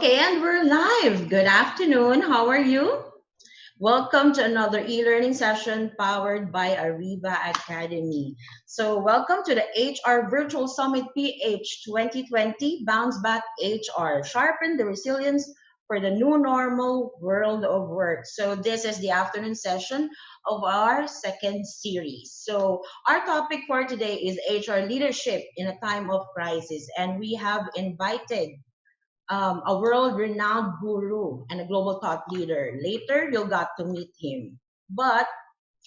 Okay, and we're live. Good afternoon. How are you? Welcome to another e-learning session powered by Ariva Academy. So, welcome to the HR Virtual Summit PH 2020 Bounce Back HR. Sharpen the resilience for the new normal world of work. So, this is the afternoon session of our second series. So, our topic for today is HR leadership in a time of crisis, and we have invited a world-renowned guru and a global thought leader. Later, you'll got to meet him. But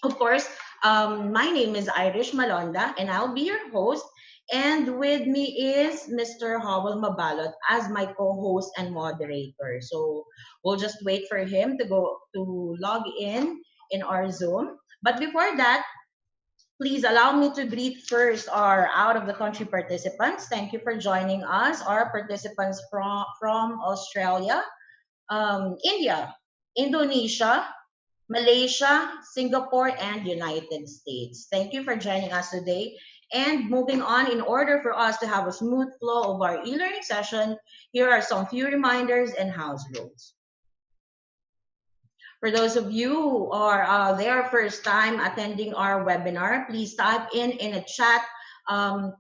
of course, my name is Irish Malonda, and I'll be your host. And with me is Mr. Howell Mabalot as my co-host and moderator. So we'll just wait for him to go to log in our Zoom. But before that, please allow me to greet first our out of the country participants. Thank you for joining us. Our participants from Australia, India, Indonesia, Malaysia, Singapore, and United States. Thank you for joining us today. And moving on, in order for us to have a smooth flow of our e-learning session, here are some few reminders and house rules. For those of you who are their first time attending our webinar, please type in a chat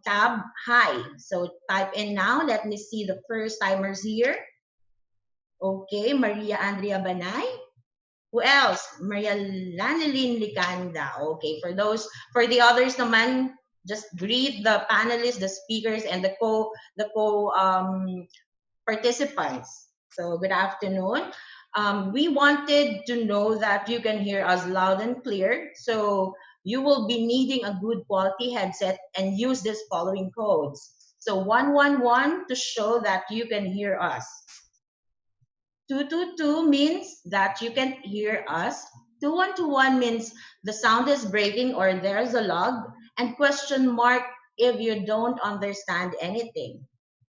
tab, hi. So type in now. Let me see the first timers here. Okay, Maria Andrea Banay. Who else? Maria Lanelin Licanda. Okay, for the others naman, just greet the panelists, the speakers, and the co participants. So good afternoon. We wanted to know that you can hear us loud and clear. So you will be needing a good quality headset and use these following codes. So 111 to show that you can hear us. 222 means that you can hear us. 2121 means the sound is breaking or there's a log. And question mark if you don't understand anything.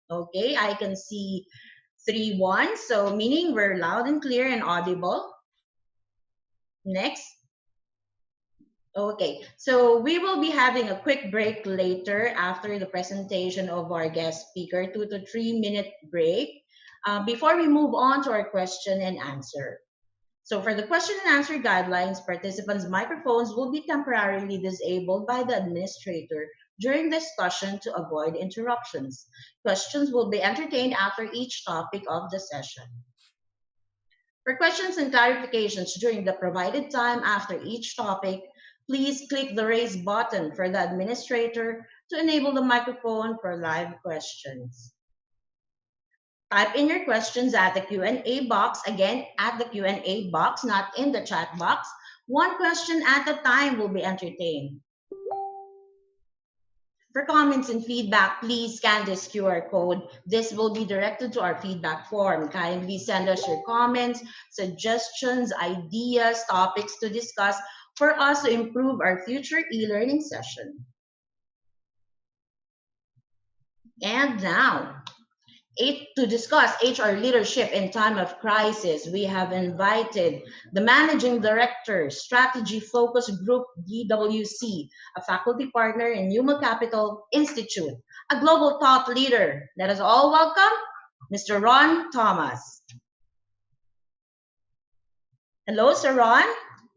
Okay, I can see 3-1, so meaning we're loud and clear and audible. Next. Okay, so we will be having a quick break later after the presentation of our guest speaker, 2 to 3 minute break, before we move on to our question and answer. So for the question and answer guidelines, participants' microphones will be temporarily disabled by the administrator during discussion to avoid interruptions. Questions will be entertained after each topic of the session. For questions and clarifications during the provided time after each topic, please click the raise button for the administrator to enable the microphone for live questions. Type in your questions at the Q&A box. Again, at the Q&A box, not in the chat box. One question at a time will be entertained. For comments and feedback, please scan this QR code. This will be directed to our feedback form. Kindly send us your comments, suggestions, ideas, topics to discuss for us to improve our future e-learning session. And now, to discuss HR leadership in time of crisis, we have invited the Managing Director, Strategy Focus Group-DWC, a faculty partner in Human Capital Institute, a global thought leader. Let us all welcome Mr. Ron Thomas. Hello, Sir Ron.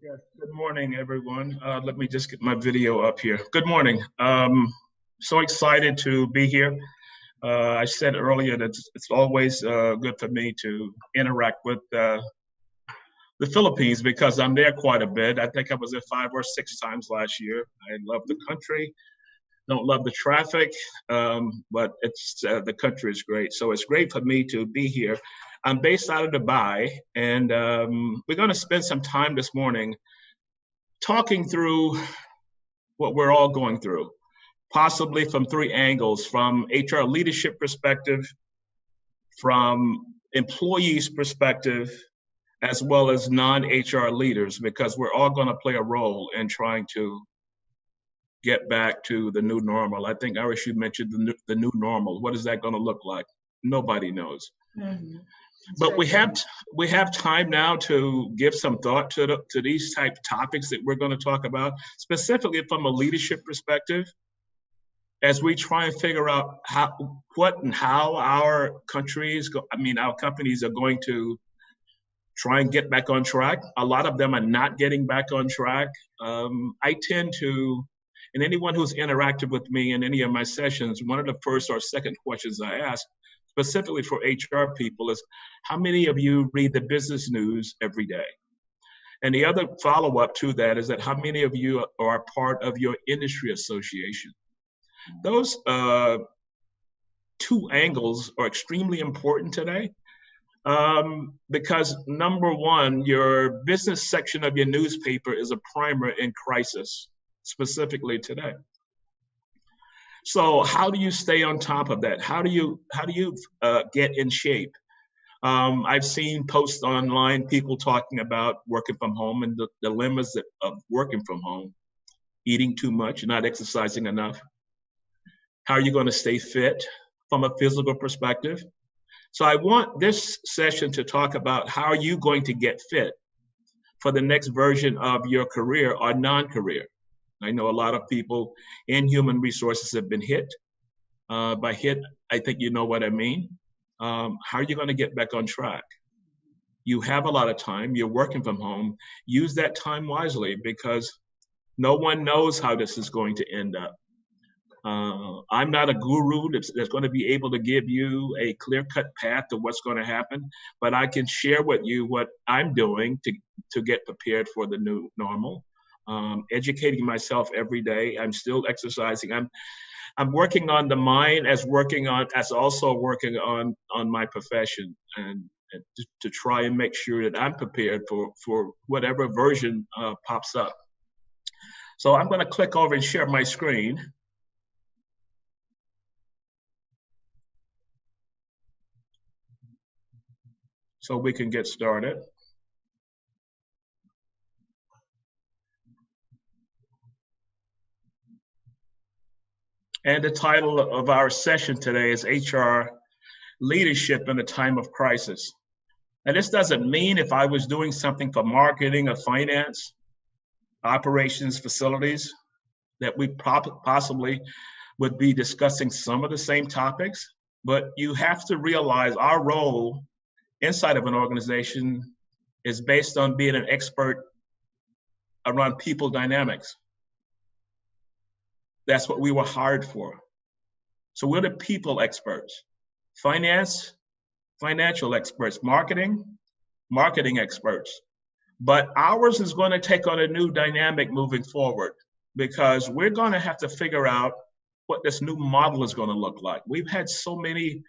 Yes, good morning, everyone. Let me just get my video up here. Good morning. So excited to be here. I said earlier that it's always good for me to interact with the Philippines because I'm there quite a bit. I think I was there 5 or 6 times last year. I love the country. Don't love the traffic, but it's the country is great. So it's great for me to be here. I'm based out of Dubai, and we're going to spend some time this morning talking through what we're all going through. Possibly from 3 angles, from HR leadership perspective, from employees perspective, as well as non-HR leaders, because we're all going to play a role in trying to get back to the new normal. I think, Irish, you mentioned the new normal. What is that going to look like? Nobody knows. Mm-hmm. But we have time now to give some thought to these type topics that we're going to talk about, specifically from a leadership perspective. as we try and figure out what and how our our companies are going to try and get back on track. A lot of them are not getting back on track. I tend to, and anyone who's interacted with me in any of my sessions, one of the first or second questions I ask, specifically for HR people, is how many of you read the business news every day? And the other follow-up to that is that how many of you are part of your industry association? Those two angles are extremely important today. Because number one, your business section of your newspaper is a primer in crisis, specifically today. So how do you stay on top of that? How do you get in shape? I've seen posts online, people talking about working from home and the dilemmas of working from home, eating too much, not exercising enough. How are you going to stay fit from a physical perspective? So I want this session to talk about how are you going to get fit for the next version of your career or non-career. I know a lot of people in human resources have been hit. By hit, I think you know what I mean. How are you going to get back on track? You have a lot of time. You're working from home. Use that time wisely because no one knows how this is going to end up. I'm not a guru that's going to be able to give you a clear-cut path to what's going to happen, but I can share with you what I'm doing to get prepared for the new normal. Educating myself every day. I'm still exercising. I'm working on the mind as also working on my profession and to try and make sure that I'm prepared for whatever version pops up. So I'm going to click over and share my screen. So we can get started. And the title of our session today is HR Leadership in a Time of Crisis. And this doesn't mean if I was doing something for marketing or finance, operations, facilities, that we possibly would be discussing some of the same topics, but you have to realize our role inside of an organization is based on being an expert around people dynamics. That's what we were hired for. So we're the people experts, finance, financial experts, marketing experts. But ours is going to take on a new dynamic moving forward because we're going to have to figure out what this new model is going to look like. We've had so many,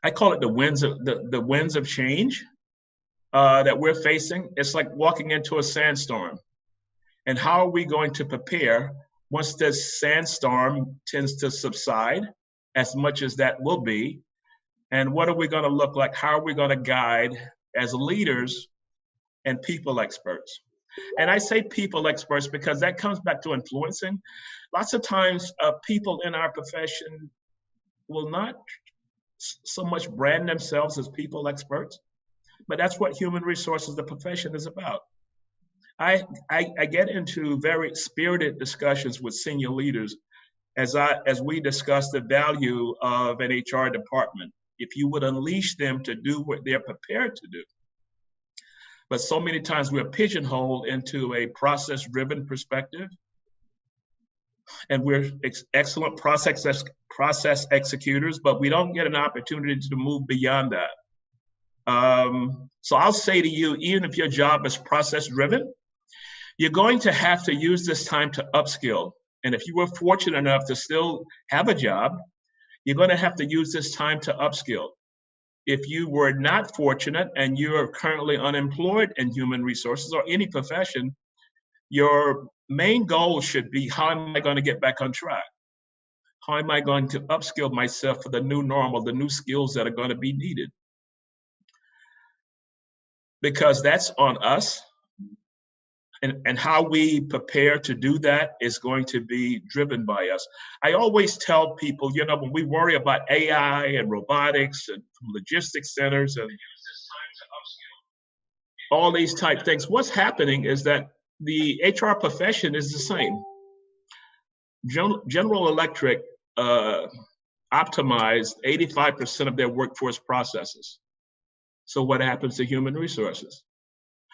I call it the winds of change that we're facing. It's like walking into a sandstorm. And how are we going to prepare once this sandstorm tends to subside, as much as that will be? And what are we going to look like? How are we going to guide as leaders and people experts? And I say people experts because that comes back to influencing. Lots of times people in our profession will not so much brand themselves as people experts, but that's what human resources, the profession, is about. I get into very spirited discussions with senior leaders as we discuss the value of an HR department. If you would unleash them to do what they're prepared to do. But so many times we're pigeonholed into a process-driven perspective, and we're excellent process executors, but we don't get an opportunity to move beyond that. So I'll say to you, even if your job is process-driven, you're going to have to use this time to upskill. And if you were fortunate enough to still have a job, you're going to have to use this time to upskill. If you were not fortunate and you're currently unemployed in human resources or any profession, your main goal should be, how am I going to get back on track? How am I going to upskill myself for the new normal, the new skills that are going to be needed? Because that's on us. And how we prepare to do that is going to be driven by us. I always tell people, when we worry about AI and robotics and logistics centers and all these type things, what's happening is that the HR profession is the same. General Electric optimized 85% of their workforce processes. So what happens to human resources?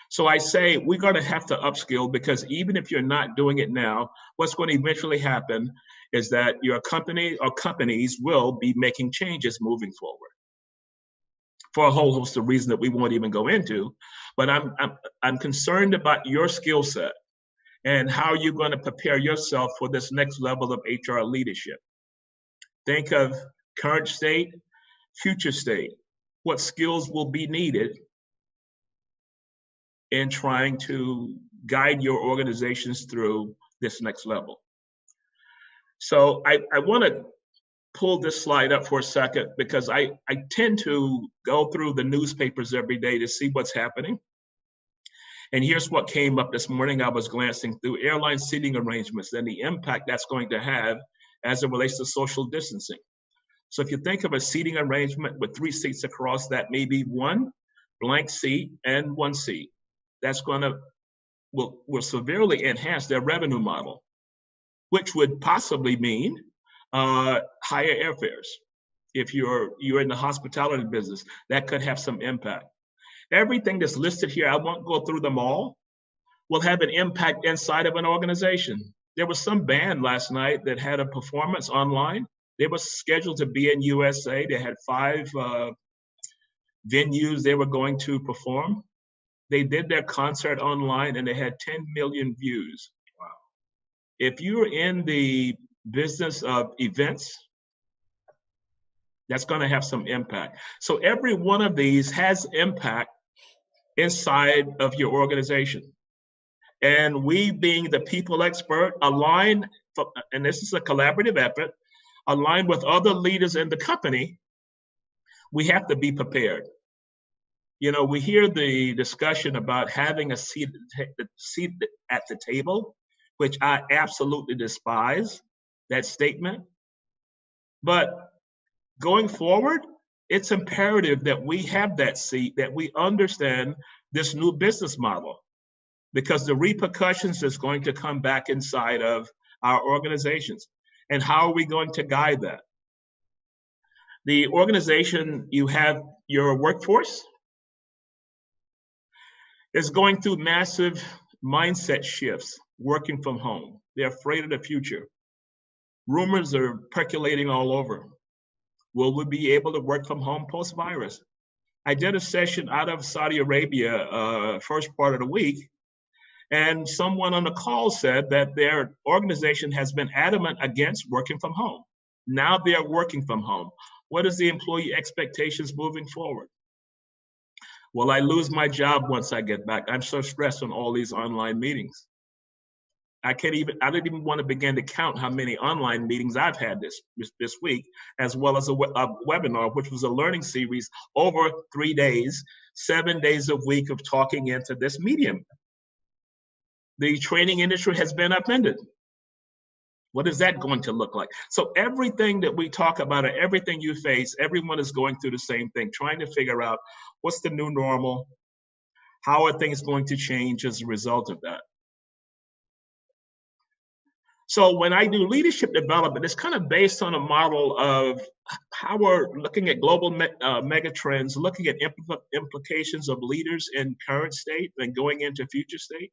So I say we're going to have to upskill, because even if you're not doing it now, what's going to eventually happen is that your company or companies will be making changes moving forward for a whole host of reasons that we won't even go into. But I'm concerned about your skill set and how you're going to prepare yourself for this next level of HR leadership. Think of current state, future state. What skills will be needed in trying to guide your organizations through this next level? So I want to pull this slide up for a second, because I tend to go through the newspapers every day to see what's happening. And here's what came up this morning. I was glancing through airline seating arrangements and the impact that's going to have as it relates to social distancing. So if you think of a seating arrangement with 3 seats across, that may be one blank seat and 1 seat. That's going to will severely enhance their revenue model, which would possibly mean higher airfares. If you're in the hospitality business, that could have some impact. Everything that's listed here, I won't go through them all, will have an impact inside of an organization. There was some band last night that had a performance online. They were scheduled to be in USA. They had 5 venues they were going to perform. They did their concert online and they had 10 million views. Wow. If you're in the business of events, that's going to have some impact. So every one of these has impact inside of your organization. And we, being the people expert, align, and this is a collaborative effort, align with other leaders in the company, we have to be prepared. You know, we hear the discussion about having a seat at the table, which I absolutely despise that statement. But going forward, it's imperative that we have that seat, that we understand this new business model, because the repercussions is going to come back inside of our organizations. And how are we going to guide that? The organization, you have your workforce, is going through massive mindset shifts, working from home. They're afraid of the future. Rumors are percolating all over. Will we be able to work from home post-virus? I did a session out of Saudi Arabia first part of the week, and someone on the call said that their organization has been adamant against working from home. Now they are working from home. What is the employee expectations moving forward? Will I lose my job once I get back? I'm so stressed on all these online meetings. I didn't even want to begin to count how many online meetings I've had this week, as well as a webinar, which was a learning series over 3 days, 7 days a week of talking into this medium. The training industry has been upended. What is that going to look like? So everything that we talk about, or everything you face, everyone is going through the same thing, trying to figure out what's the new normal, how are things going to change as a result of that. So when I do leadership development, it's kind of based on a model of how we're looking at global mega trends, looking at implications of leaders in current state and going into future state.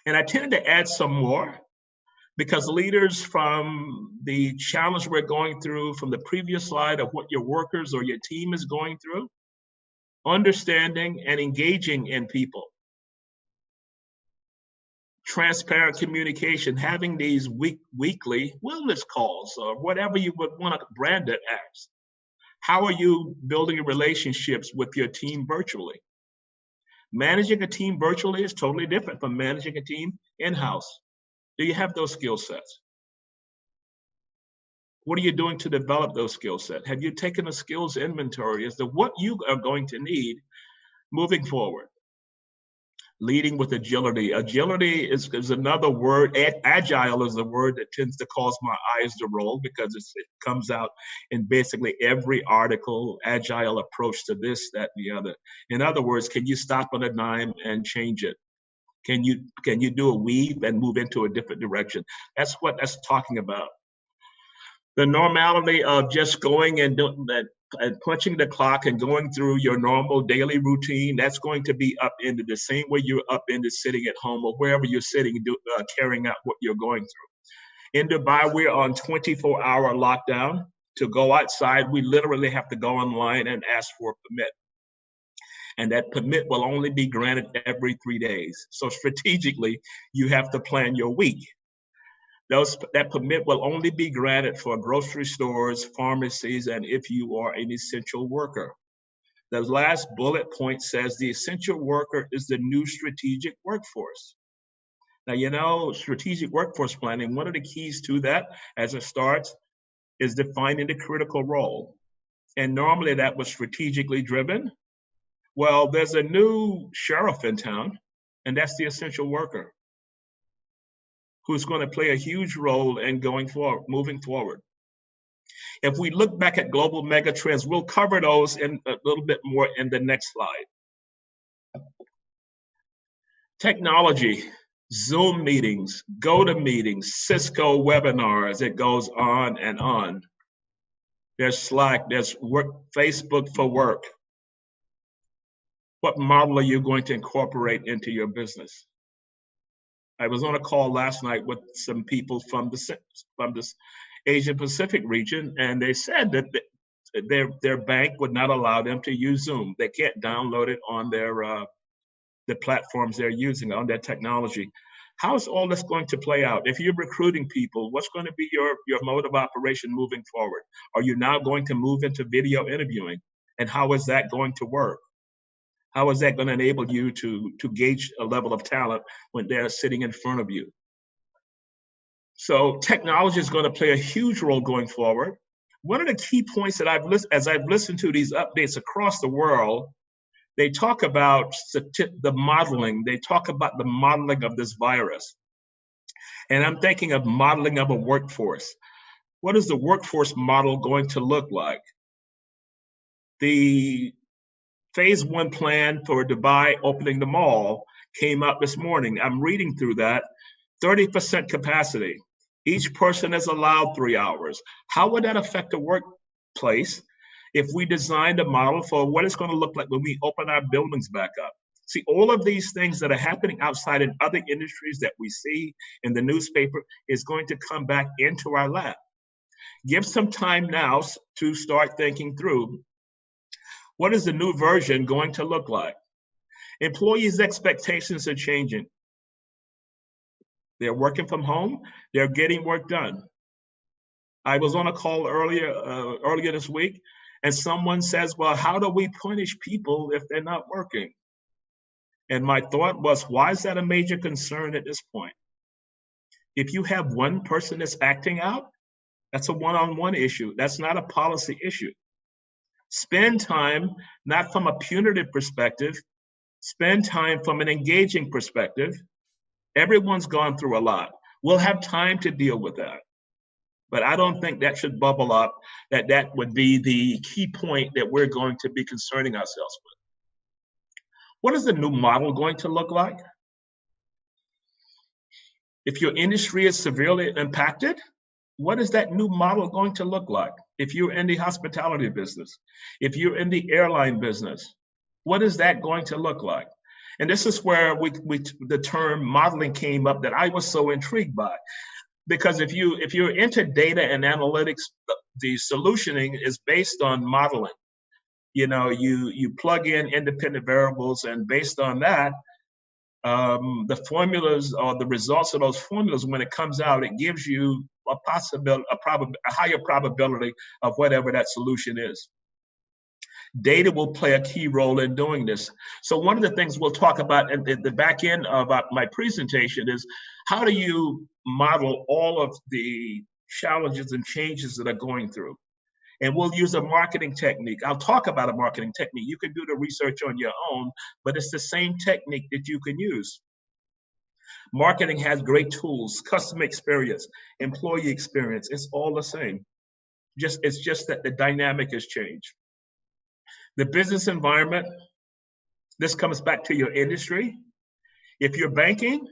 And I tended to add some more, because leaders, from the challenge we're going through from the previous slide of what your workers or your team is going through, understanding and engaging in people, transparent communication, having these weekly wellness calls, or whatever you would want to brand it as. How are you building relationships with your team virtually? Managing a team virtually is totally different from managing a team in-house. Do you have those skill sets? What are you doing to develop those skill sets? Have you taken a skills inventory as to what you are going to need moving forward? Leading with agility. Agility is another word. Agile is a word that tends to cause my eyes to roll, because it comes out in basically every article. Agile approach to this, that, and the other. In other words, can you stop on a dime and change it? Can you do a weave and move into a different direction? That's what that's talking about. The normality of just going and doing that and punching the clock and going through your normal daily routine, that's going to be upended the same way you're upended sitting at home or wherever you're sitting, carrying out what you're going through. In Dubai, we're on 24-hour lockdown. To go outside, we literally have to go online and ask for a permit. And that permit will only be granted every 3 days. So strategically, you have to plan your week. That permit will only be granted for grocery stores, pharmacies, and if you are an essential worker. The last bullet point says the essential worker is the new strategic workforce. Now, strategic workforce planning, one of the keys to that as it starts is defining the critical role. And normally that was strategically driven. Well, there's a new sheriff in town, and that's the essential worker, who's going to play a huge role in moving forward. If we look back at global megatrends, we'll cover those in a little bit more in the next slide. Technology, Zoom meetings, GoToMeetings, Cisco webinars, it goes on and on. There's Slack, there's Facebook for work. What model are you going to incorporate into your business? I was on a call last night with some people from the Asia Pacific region, and they said that their bank would not allow them to use Zoom. They can't download it on the platforms they're using, on their technology. How's all this going to play out? If you're recruiting people, what's going to be your mode of operation moving forward? Are you now going to move into video interviewing? And how is that going to work? How is that going to enable you to gauge a level of talent when they're sitting in front of you? So technology is going to play a huge role going forward. One of the key points that as I've listened to these updates across the world, they talk about the modeling. They talk about the modeling of this virus. And I'm thinking of modeling of a workforce. What is the workforce model going to look like? The Phase 1 plan for Dubai opening the mall came out this morning. I'm reading through that. 30% capacity. Each person is allowed 3 hours. How would that affect the workplace if we designed a model for what it's going to look like when we open our buildings back up? See, all of these things that are happening outside in other industries that we see in the newspaper is going to come back into our lap. Give some time now to start thinking through, what is the new version going to look like? Employees' expectations are changing. They're working from home. They're getting work done. I was on a call earlier this week, and someone says, well, how do we punish people if they're not working? And my thought was, why is that a major concern at this point? If you have one person that's acting out, that's a one-on-one issue. That's not a policy issue. Spend time, not from a punitive perspective, spend time from an engaging perspective. Everyone's gone through a lot. We'll have time to deal with that. But I don't think that should bubble up, that would be the key point that we're going to be concerning ourselves with. What is the new model going to look like? If your industry is severely impacted, what is that new model going to look like? If you're in the hospitality business, if you're in the airline business, what is that going to look like? And this is where the term modeling came up that I was so intrigued by. Because if you're into data and analytics, the solutioning is based on modeling. You plug in independent variables, and based on that, the formulas or the results of those formulas, when it comes out, it gives you a higher probability of whatever that solution is. Data will play a key role in doing this. So one of the things we'll talk about at the back end of my presentation is, how do you model all of the challenges and changes that are going through? And we'll use a marketing technique. I'll talk about a marketing technique. You can do the research on your own, but it's the same technique that you can use. Marketing has great tools, customer experience, employee experience. It's all the same. It's just that the dynamic has changed. The business environment, this comes back to your industry. If you're banking,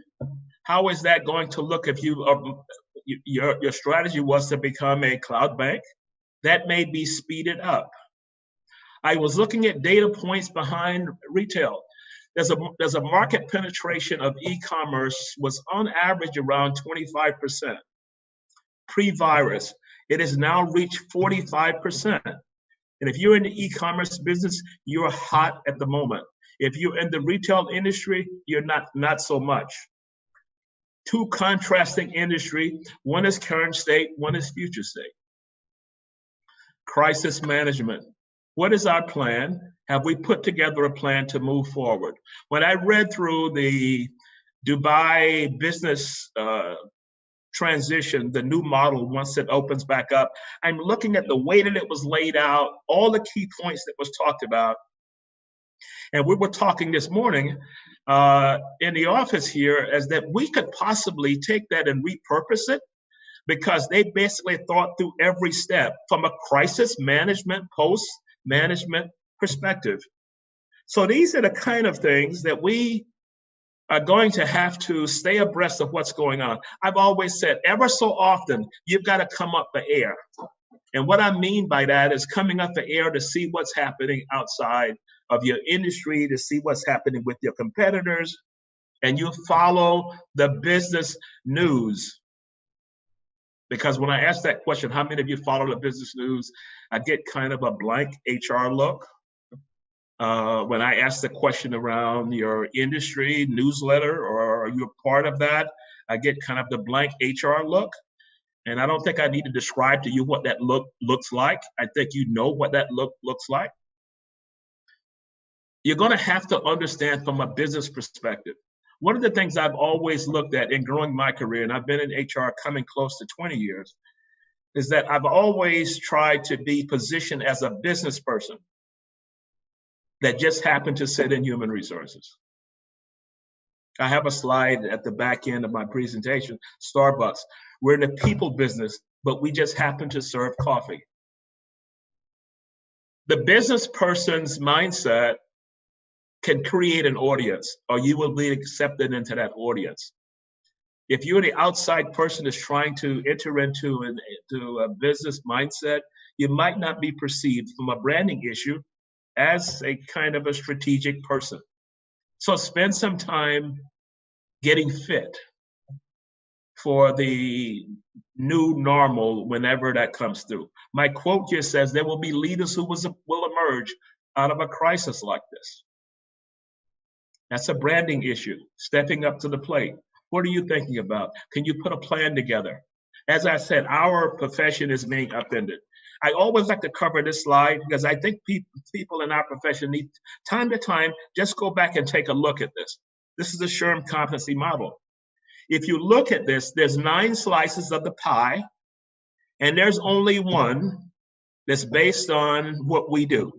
how is that going to look if your strategy was to become a cloud bank? That may be speeded up. I was looking at data points behind retail. There's a market penetration of e-commerce was on average around 25% pre-virus. It has now reached 45%. And if you're in the e-commerce business, you're hot at the moment. If you're in the retail industry, you're not so much. Two contrasting industry, one is current state, one is future state. Crisis management. What is our plan? Have we put together a plan to move forward? When I read through the Dubai business transition, the new model, once it opens back up, I'm looking at the way that it was laid out, all the key points that was talked about. And we were talking this morning in the office here as that we could possibly take that and repurpose it, because they basically thought through every step from a crisis management, post-management perspective. So these are the kind of things that we are going to have to stay abreast of what's going on. I've always said, ever so often, you've got to come up for air. And what I mean by that is coming up for air to see what's happening outside of your industry, to see what's happening with your competitors, and you follow the business news. Because when I ask that question, how many of you follow the business news, I get kind of a blank HR look. When I ask the question around your industry newsletter, or are you a part of that, I get kind of the blank HR look. And I don't think I need to describe to you what that looks like. I think you know what that looks like. You're going to have to understand from a business perspective. One of the things I've always looked at in growing my career, and I've been in HR coming close to 20 years, is that I've always tried to be positioned as a business person that just happened to sit in human resources. I have a slide at the back end of my presentation, Starbucks. We're in the people business, but we just happen to serve coffee. The business person's mindset can create an audience, or you will be accepted into that audience. If you're the outside person that's trying to enter into a business mindset, you might not be perceived from a branding issue as a kind of a strategic person. So spend some time getting fit for the new normal whenever that comes through. My quote here says, there will be leaders who will emerge out of a crisis like this. That's a branding issue, stepping up to the plate. What are you thinking about? Can you put a plan together? As I said, our profession is being upended. I always like to cover this slide because I think people in our profession need time to time, just go back and take a look at this. This is the SHRM competency model. If you look at this, there's 9 slices of the pie, and there's only one that's based on what we do.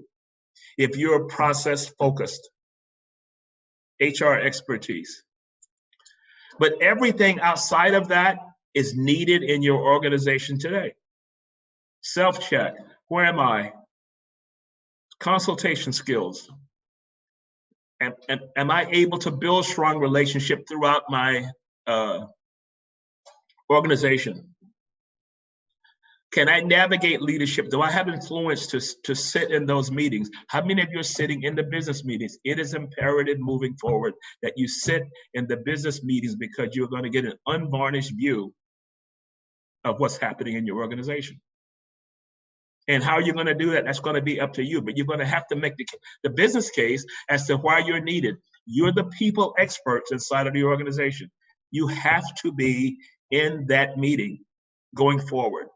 If you're process focused, HR expertise. But everything outside of that is needed in your organization today. Self-check, where am I? Consultation skills. Am I able to build strong relationship throughout my organization? Can I navigate leadership? Do I have influence to sit in those meetings? How many of you are sitting in the business meetings? It is imperative moving forward that you sit in the business meetings because you're going to get an unvarnished view of what's happening in your organization. And how you're going to do that, that's going to be up to you. But you're going to have to make the business case as to why you're needed. You're the people experts inside of the organization. You have to be in that meeting going forward.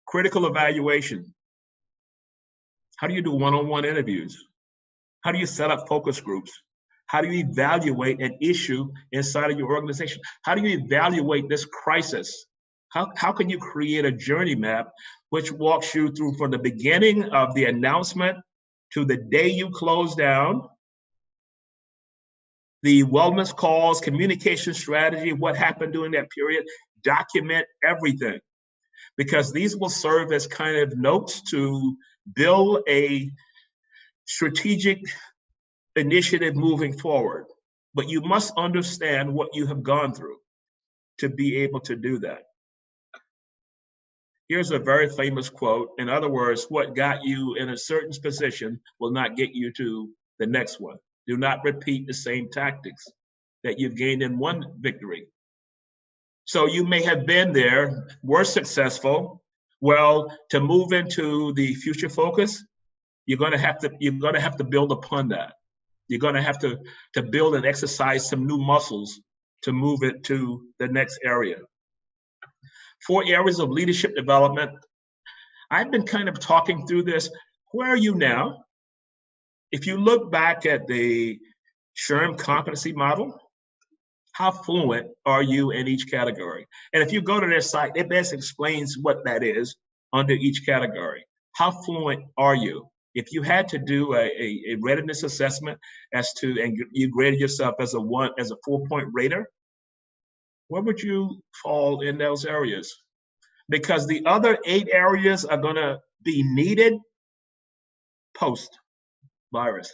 Critical evaluation. How do you do one-on-one interviews? How do you set up focus groups? How do you evaluate an issue inside of your organization? How do you evaluate this crisis? How can you create a journey map which walks you through from the beginning of the announcement to the day you close down, the wellness calls, communication strategy, what happened during that period, document everything. Because these will serve as kind of notes to build a strategic initiative moving forward. but you must understand what you have gone through to be able to do that. Here's a very famous quote. In other words, what got you in a certain position will not get you to the next one. Do not repeat the same tactics that you've gained in one victory. So you may have been there, were successful. Well, to move into the future focus, you're going to have to build upon that. You're going to have to build and exercise some new muscles to move it to the next area. 4 areas of leadership development. I've been kind of talking through this. Where are you now? If you look back at the SHRM competency model, how fluent are you in each category? And if you go to their site, it best explains what that is under each category. How fluent are you? If you had to do a readiness assessment and you graded yourself as a 4-point rater, where would you fall in those areas? Because the other 8 areas are going to be needed post-virus.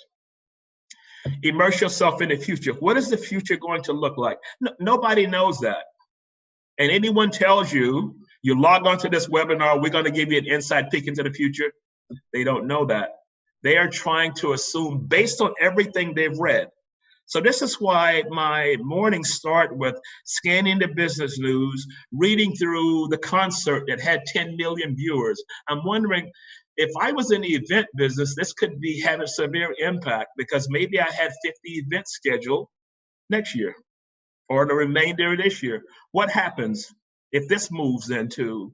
Immerse yourself in the future. What is the future going to look like? Nobody knows that. And anyone tells you, you log onto this webinar, we're going to give you an inside peek into the future. They don't know that. They are trying to assume based on everything they've read. So this is why my mornings start with scanning the business news, reading through the concert that had 10 million viewers. I'm wondering, if I was in the event business, this could be having severe impact because maybe I had 50 events scheduled next year or the remainder of this year. What happens if this moves into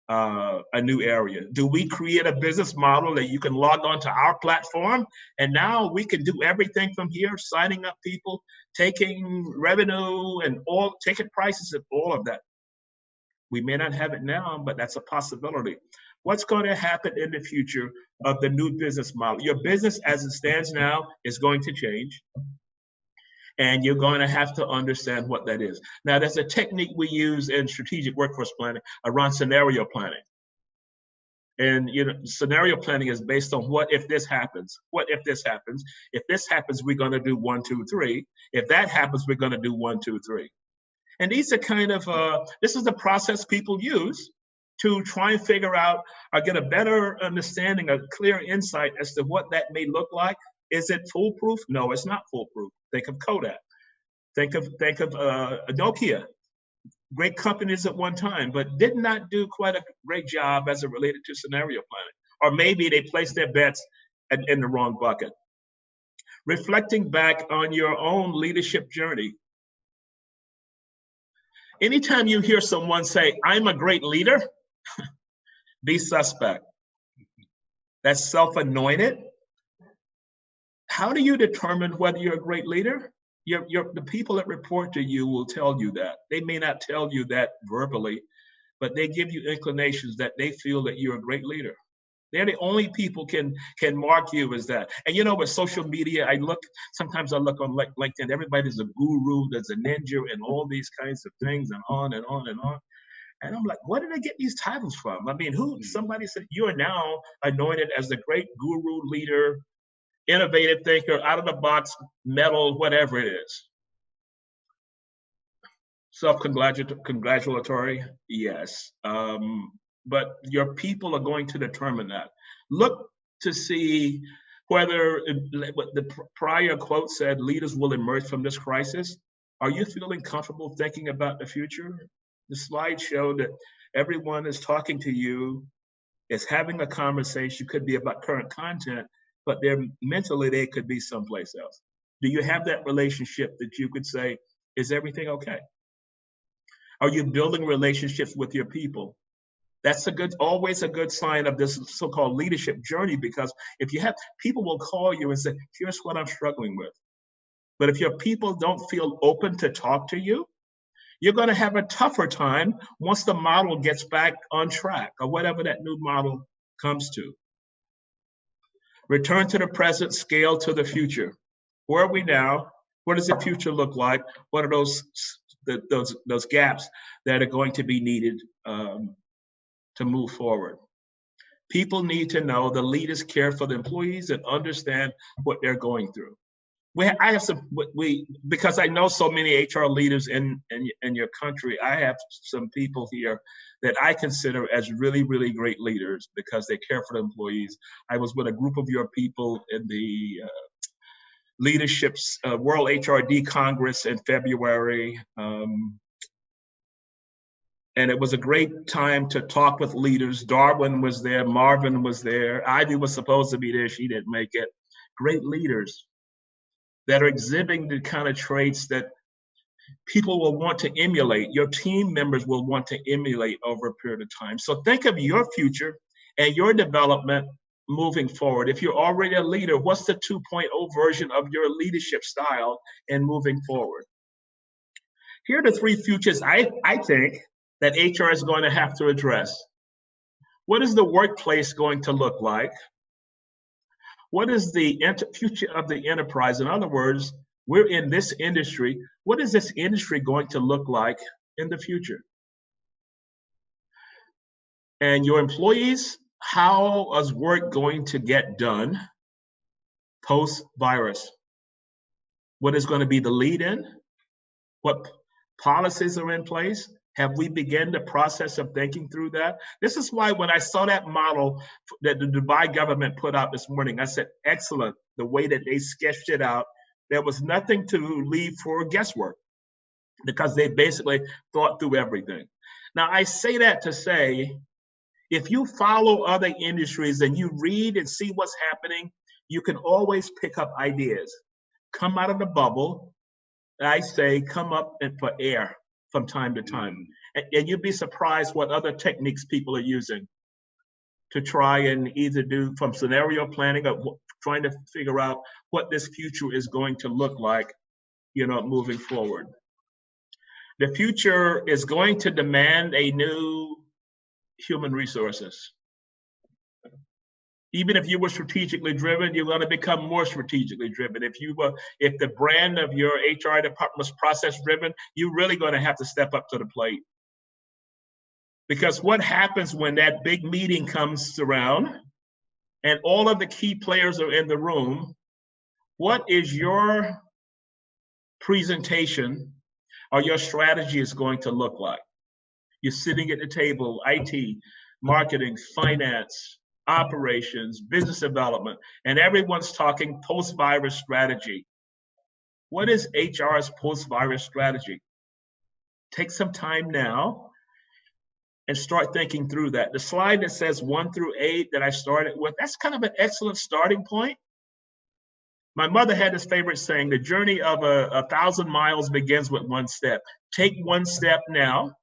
a new area? Do we create a business model that you can log on to our platform and now we can do everything from here, signing up people, taking revenue and taking prices and all of that? We may not have it now, but that's a possibility. What's going to happen in the future of the new business model? Your business as it stands now is going to change. And you're going to have to understand what that is. Now, there's a technique we use in strategic workforce planning around scenario planning. And scenario planning is based on what if this happens? What if this happens? If this happens, we're going to do 1, 2, 3. If that happens, we're going to do 1, 2, 3. And these are kind of, this is the process people use to try and figure out or get a better understanding, a clear insight as to what that may look like. Is it foolproof? No, it's not foolproof. Think of Kodak. Think of Nokia. Great companies at one time, but did not do quite a great job as it related to scenario planning. Or maybe they placed their bets in the wrong bucket. Reflecting back on your own leadership journey. Anytime you hear someone say, I'm a great leader, be suspect. That's self-anointed. How do you determine whether you're a great leader? The people that report to you will tell you that. They may not tell you that verbally, but they give you inclinations that they feel that you're a great leader. They're the only people can mark you as that. And with social media, sometimes I look on LinkedIn, everybody's a guru, there's a ninja and all these kinds of things and on and on and on. And I'm like, where did I get these titles from? I mean, somebody said, you are now anointed as the great guru leader, innovative thinker, out of the box, medal, whatever it is. Self-congratulatory, yes. But your people are going to determine that. Look to see whether what the prior quote said, leaders will emerge from this crisis. Are you feeling comfortable thinking about the future? The slides show that everyone is talking to you, is having a conversation, could be about current content, but mentally they could be someplace else. Do you have that relationship that you could say, is everything okay? Are you building relationships with your people? That's always a good sign of this so-called leadership journey, because if you have, people will call you and say, here's what I'm struggling with. But if your people don't feel open to talk to you, you're going to have a tougher time once the model gets back on track or whatever that new model comes to. Return to the present, scale to the future. Where are we now? What does the future look like? What are those gaps that are going to be needed to move forward? People need to know the leaders care for the employees and understand what they're going through. I have some, because I know so many HR leaders in your country, I have some people here that I consider as really, really great leaders because they care for the employees. I was with a group of your people in the leadership's World HRD Congress in February. And it was a great time to talk with leaders. Darwin was there, Marvin was there, Ivy was supposed to be there, she didn't make it. Great leaders that are exhibiting the kind of traits that people will want to emulate, your team members will want to emulate over a period of time. So think of your future and your development moving forward. If you're already a leader, what's the 2.0 version of your leadership style and moving forward? Here are the three futures I think that HR is going to have to address. What is the workplace going to look like? What is the future of the enterprise? In other words, we're in this industry. What is this industry going to look like in the future? And your employees, how is work going to get done post-virus? What is going to be the lead-in? What policies are in place? Have we begun the process of thinking through that? This is why when I saw that model that the Dubai government put out this morning, I said, excellent, the way that they sketched it out. There was nothing to leave for guesswork because they basically thought through everything. Now, I say that to say, if you follow other industries and you read and see what's happening, you can always pick up ideas. Come out of the bubble. I say, come up for air from time to time. And you'd be surprised what other techniques people are using to try and either do from scenario planning or trying to figure out what this future is going to look like, moving forward. The future is going to demand a new human resources. Even if you were strategically driven, you're going to become more strategically driven. If the brand of your HR department was process driven, you're really going to have to step up to the plate. Because what happens when that big meeting comes around and all of the key players are in the room, what is your presentation or your strategy is going to look like? You're sitting at the table, IT, marketing, finance, operations, business development, and everyone's talking post-virus strategy. What is HR's post-virus strategy? Take some time now and start thinking through that. The slide that says 1 through 8 that I started with, that's kind of an excellent starting point. My mother had this favorite saying, the journey of 1,000 miles begins with one step. Take one step now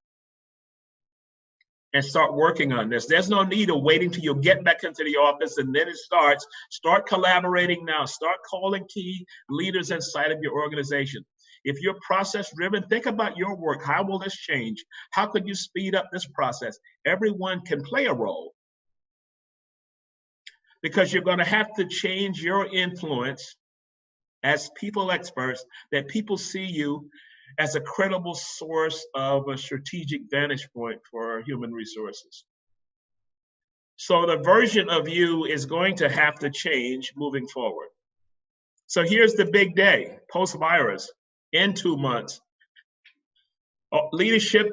and start working on this. There's no need of waiting till you get back into the office and then it starts. Start collaborating now. Start calling key leaders inside of your organization. If you're process driven, think about your work. How will this change? How could you speed up this process? Everyone can play a role because you're going to have to change your influence as people experts, that people see you as a credible source of a strategic vantage point for human resources. So the version of you is going to have to change moving forward. So here's the big day, post-virus, in 2 months. Leadership,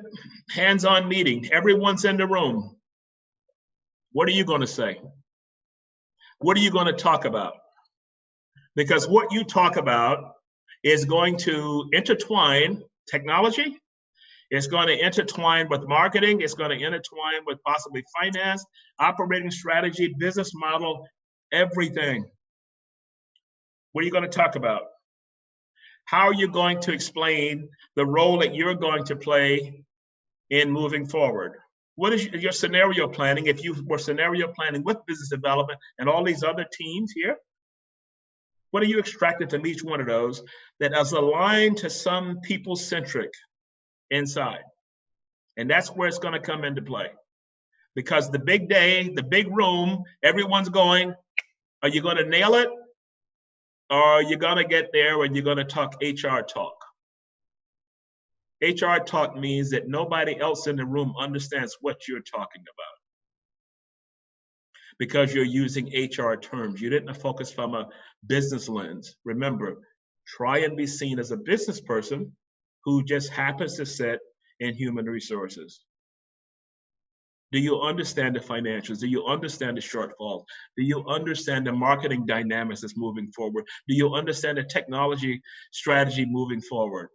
hands-on meeting, everyone's in the room. What are you going to say? What are you going to talk about? Because what you talk about is going to intertwine technology, it's going to intertwine with marketing, it's going to intertwine with possibly finance, operating strategy, business model, everything. What are you going to talk about? How are you going to explain the role that you're going to play in moving forward? What is your scenario planning? If you were scenario planning with business development and all these other teams here, what are you extracting from each one of those that is aligned to some people-centric inside? And that's where it's going to come into play. Because the big day, the big room, everyone's going, are you going to nail it? Or are you going to get there and you're going to talk HR talk? HR talk means that nobody else in the room understands what you're talking about, because you're using HR terms. You didn't focus from a business lens. Remember, Try and be seen as a business person who just happens to sit in human resources. Do you understand the financials? Do you understand the shortfalls? Do you understand the marketing dynamics that's moving forward? Do you understand the technology strategy moving forward?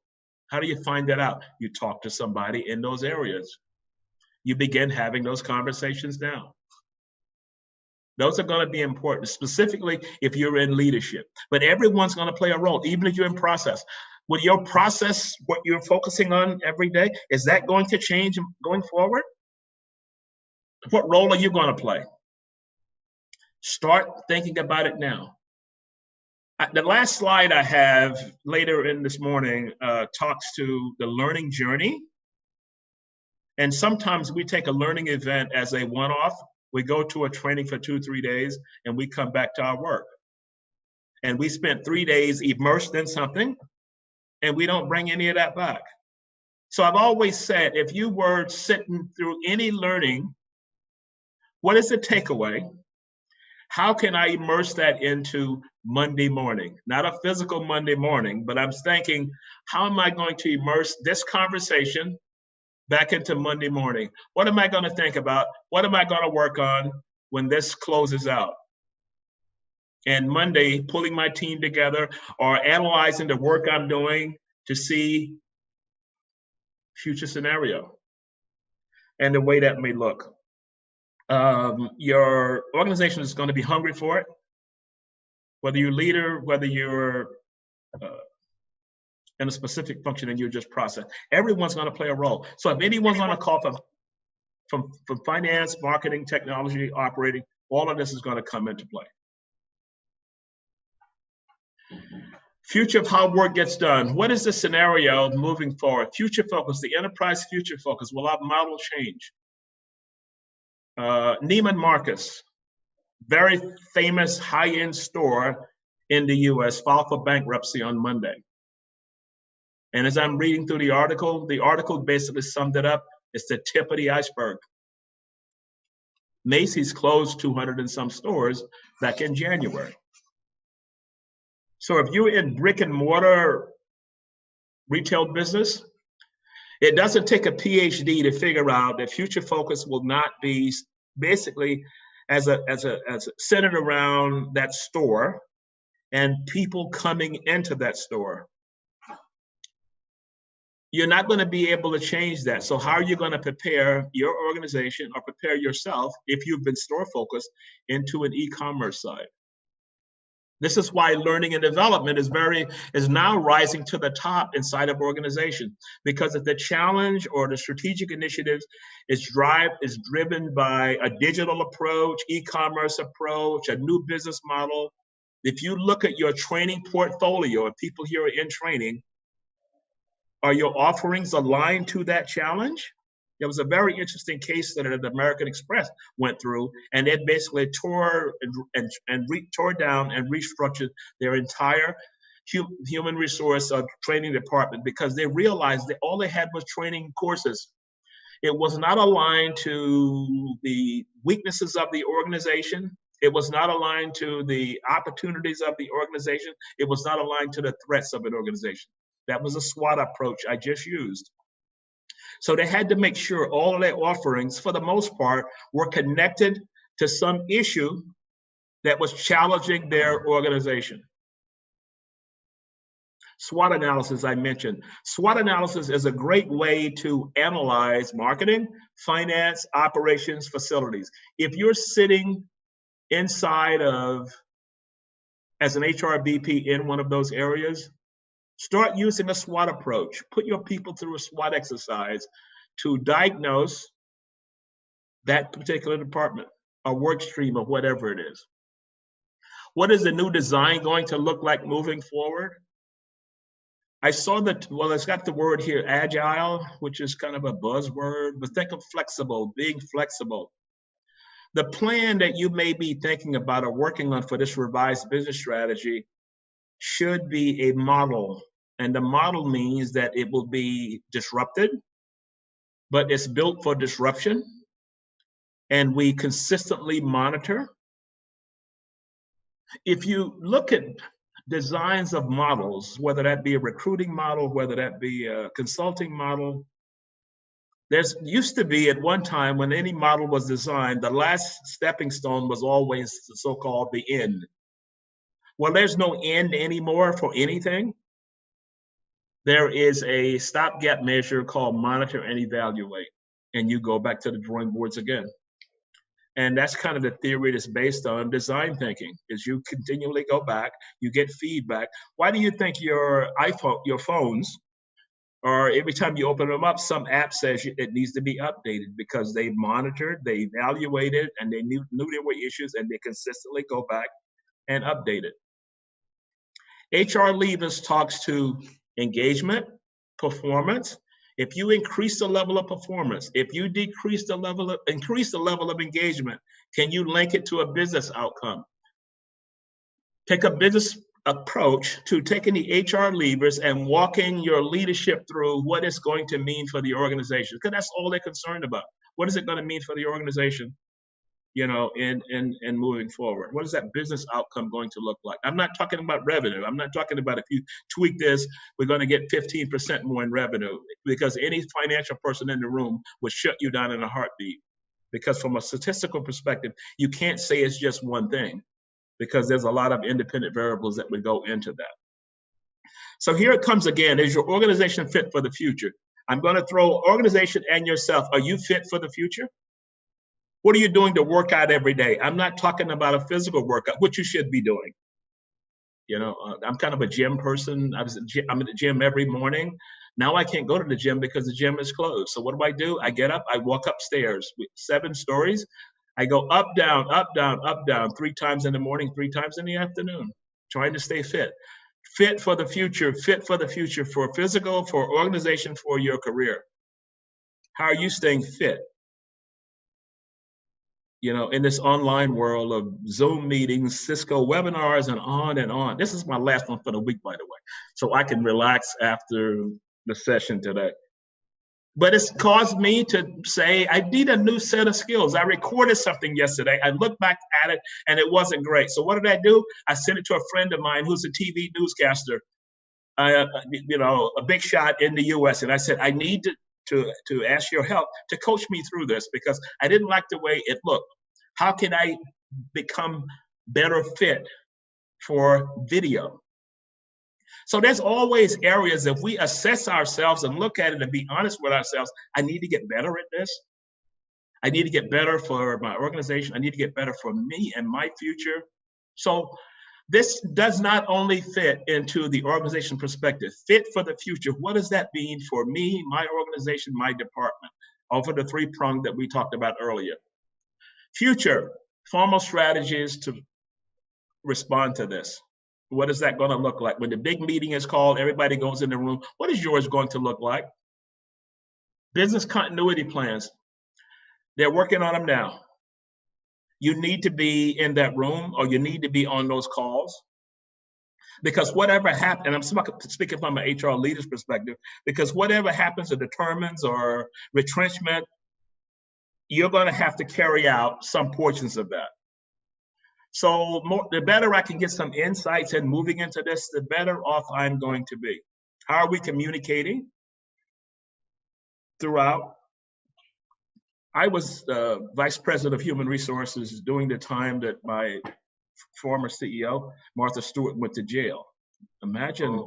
How do you find that out? You talk to somebody in those areas. You begin having those conversations now. Those are going to be important, specifically if you're in leadership. But everyone's going to play a role, even if you're in process. Will your process, what you're focusing on every day, is that going to change going forward? What role are you going to play? Start thinking about it now. The last slide I have later in this morning talks to the learning journey. And sometimes we take a learning event as a one-off. We go to a training for 2-3 days and we come back to our work. And we spent 3 days immersed in something and we don't bring any of that back. So I've always said, if you were sitting through any learning, what is the takeaway? How can I immerse that into Monday morning? Not a physical Monday morning, but I'm thinking, how am I going to immerse this conversation back into Monday morning? What am I going to think about? What am I going to work on when this closes out? And Monday, pulling my team together or analyzing the work I'm doing to see future scenario and the way that may look. Your organization is going to be hungry for it, whether you're a leader, whether you're in a specific function and you're just process. Everyone's going to play a role. So if anyone's on a call from finance, marketing, technology, operating, all of this is going to come into play. Future of how work gets done. What is the scenario moving forward? Future focus, the enterprise future focus. Will our model change? Neiman Marcus, very famous high-end store in the US, filed for bankruptcy on Monday. And as I'm reading through the article basically summed it up. It's the tip of the iceberg. Macy's closed 200 and some stores back in January. So if you're in brick and mortar retail business, it doesn't take a PhD to figure out that future focus will not be basically as a centered around that store and people coming into that store. You're not going to be able to change that. So how are you going to prepare your organization or prepare yourself if you've been store focused into an e-commerce side? This is why learning and development is now rising to the top inside of organization, because if the challenge or the strategic initiatives is driven by a digital approach, e-commerce approach, a new business model. If you look at your training portfolio, if people here are in training, are your offerings aligned to that challenge? There was a very interesting case that the American Express went through, and it basically tore down and restructured their entire human resource training department because they realized that all they had was training courses. It was not aligned to the weaknesses of the organization. It was not aligned to the opportunities of the organization. It was not aligned to the threats of an organization. That was a SWOT approach I just used. So they had to make sure all of their offerings, for the most part, were connected to some issue that was challenging their organization. SWOT analysis, I mentioned. SWOT analysis is a great way to analyze marketing, finance, operations, facilities. If you're sitting inside of, as an HR VP in one of those areas, start using a SWOT approach. Put your people through a SWOT exercise to diagnose that particular department, a work stream, or whatever it is. What is the new design going to look like moving forward? I saw that, well, it's got the word here, agile, which is kind of a buzzword, but think of flexible, being flexible. The plan that you may be thinking about or working on for this revised business strategy should be a model. And the model means that it will be disrupted, but it's built for disruption. And we consistently monitor. If you look at designs of models, whether that be a recruiting model, whether that be a consulting model. There's used to be at one time when any model was designed, the last stepping stone was always the so-called the end. Well, there's no end anymore for anything. There is a stopgap measure called monitor and evaluate, and you go back to the drawing boards again. And that's kind of the theory that's based on design thinking, is you continually go back, you get feedback. Why do you think your phones, or every time you open them up, some app says it needs to be updated because they monitored, they evaluated, and they knew there were issues, and they consistently go back and update it. HR Leaders talks to engagement, performance. If you increase the level of performance, if you increase the level of engagement, can you link it to a business outcome? Take a business approach to taking the HR levers and walking your leadership through what it's going to mean for the organization, because that's all they're concerned about. What is it going to mean for the organization, in moving forward? What is that business outcome going to look like? I'm not talking about revenue. I'm not talking about if you tweak this, we're going to get 15% more in revenue, because any financial person in the room would shut you down in a heartbeat. Because from a statistical perspective, you can't say it's just one thing, because there's a lot of independent variables that would go into that. So here it comes again. Is your organization fit for the future? I'm going to throw organization and yourself. Are you fit for the future? What are you doing to work out every day? I'm not talking about a physical workout, which you should be doing. I'm kind of a gym person. I'm at the gym every morning. Now I can't go to the gym because the gym is closed. So what do? I get up, I walk upstairs with 7 stories. I go up, down, 3 times in the morning, 3 times in the afternoon, trying to stay fit. Fit for the future, for physical, for organization, for your career. How are you staying fit? In this online world of Zoom meetings, Cisco webinars, and on and on. This is my last one for the week, by the way, so I can relax after the session today. But it's caused me to say, I need a new set of skills. I recorded something yesterday. I looked back at it, and it wasn't great. So what did I do? I sent it to a friend of mine who's a TV newscaster, a big shot in the U.S., and I said, I need to ask your help to coach me through this, because I didn't like the way it looked. How can I become better fit for video? So there's always areas, if we assess ourselves and look at it and be honest with ourselves, I need to get better at this. I need to get better for my organization. I need to get better for me and my future. So this does not only fit into the organization perspective, fit for the future. What does that mean for me, my organization, my department? Over the 3-pronged that we talked about earlier. Future, formal strategies to respond to this. What is that going to look like? When the big meeting is called, everybody goes in the room. What is yours going to look like? Business continuity plans. They're working on them now. You need to be in that room, or you need to be on those calls. Because whatever happens, and I'm speaking from an HR leader's perspective, because whatever happens or determines or retrenchment, you're going to have to carry out some portions of that. So the better I can get some insights and moving into this, the better off I'm going to be. How are we communicating throughout? I was vice president of human resources during the time that my former CEO, Martha Stewart, went to jail. Imagine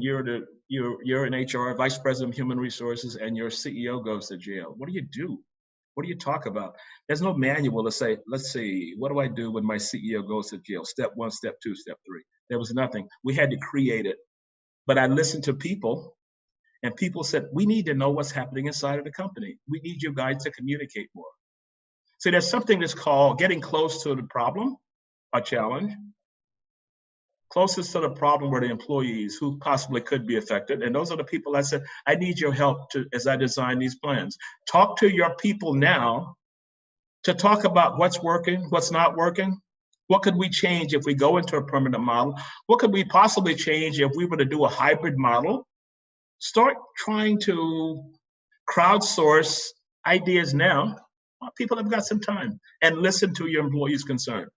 you're in HR, vice president of human resources, and your CEO goes to jail. What do you do? What do you talk about? There's no manual to say, let's see, what do I do when my CEO goes to jail? Step 1, step 2, step 3. There was nothing. We had to create it. But I listened to people, and people said, we need to know what's happening inside of the company. We need you guys to communicate more. So there's something that's called getting close to the problem, a challenge. Closest to the problem were the employees who possibly could be affected. And those are the people I said, I need your help as I design these plans. Talk to your people now to talk about what's working, what's not working. What could we change if we go into a permanent model? What could we possibly change if we were to do a hybrid model? Start trying to crowdsource ideas now. People have got some time, and listen to your employees' concern.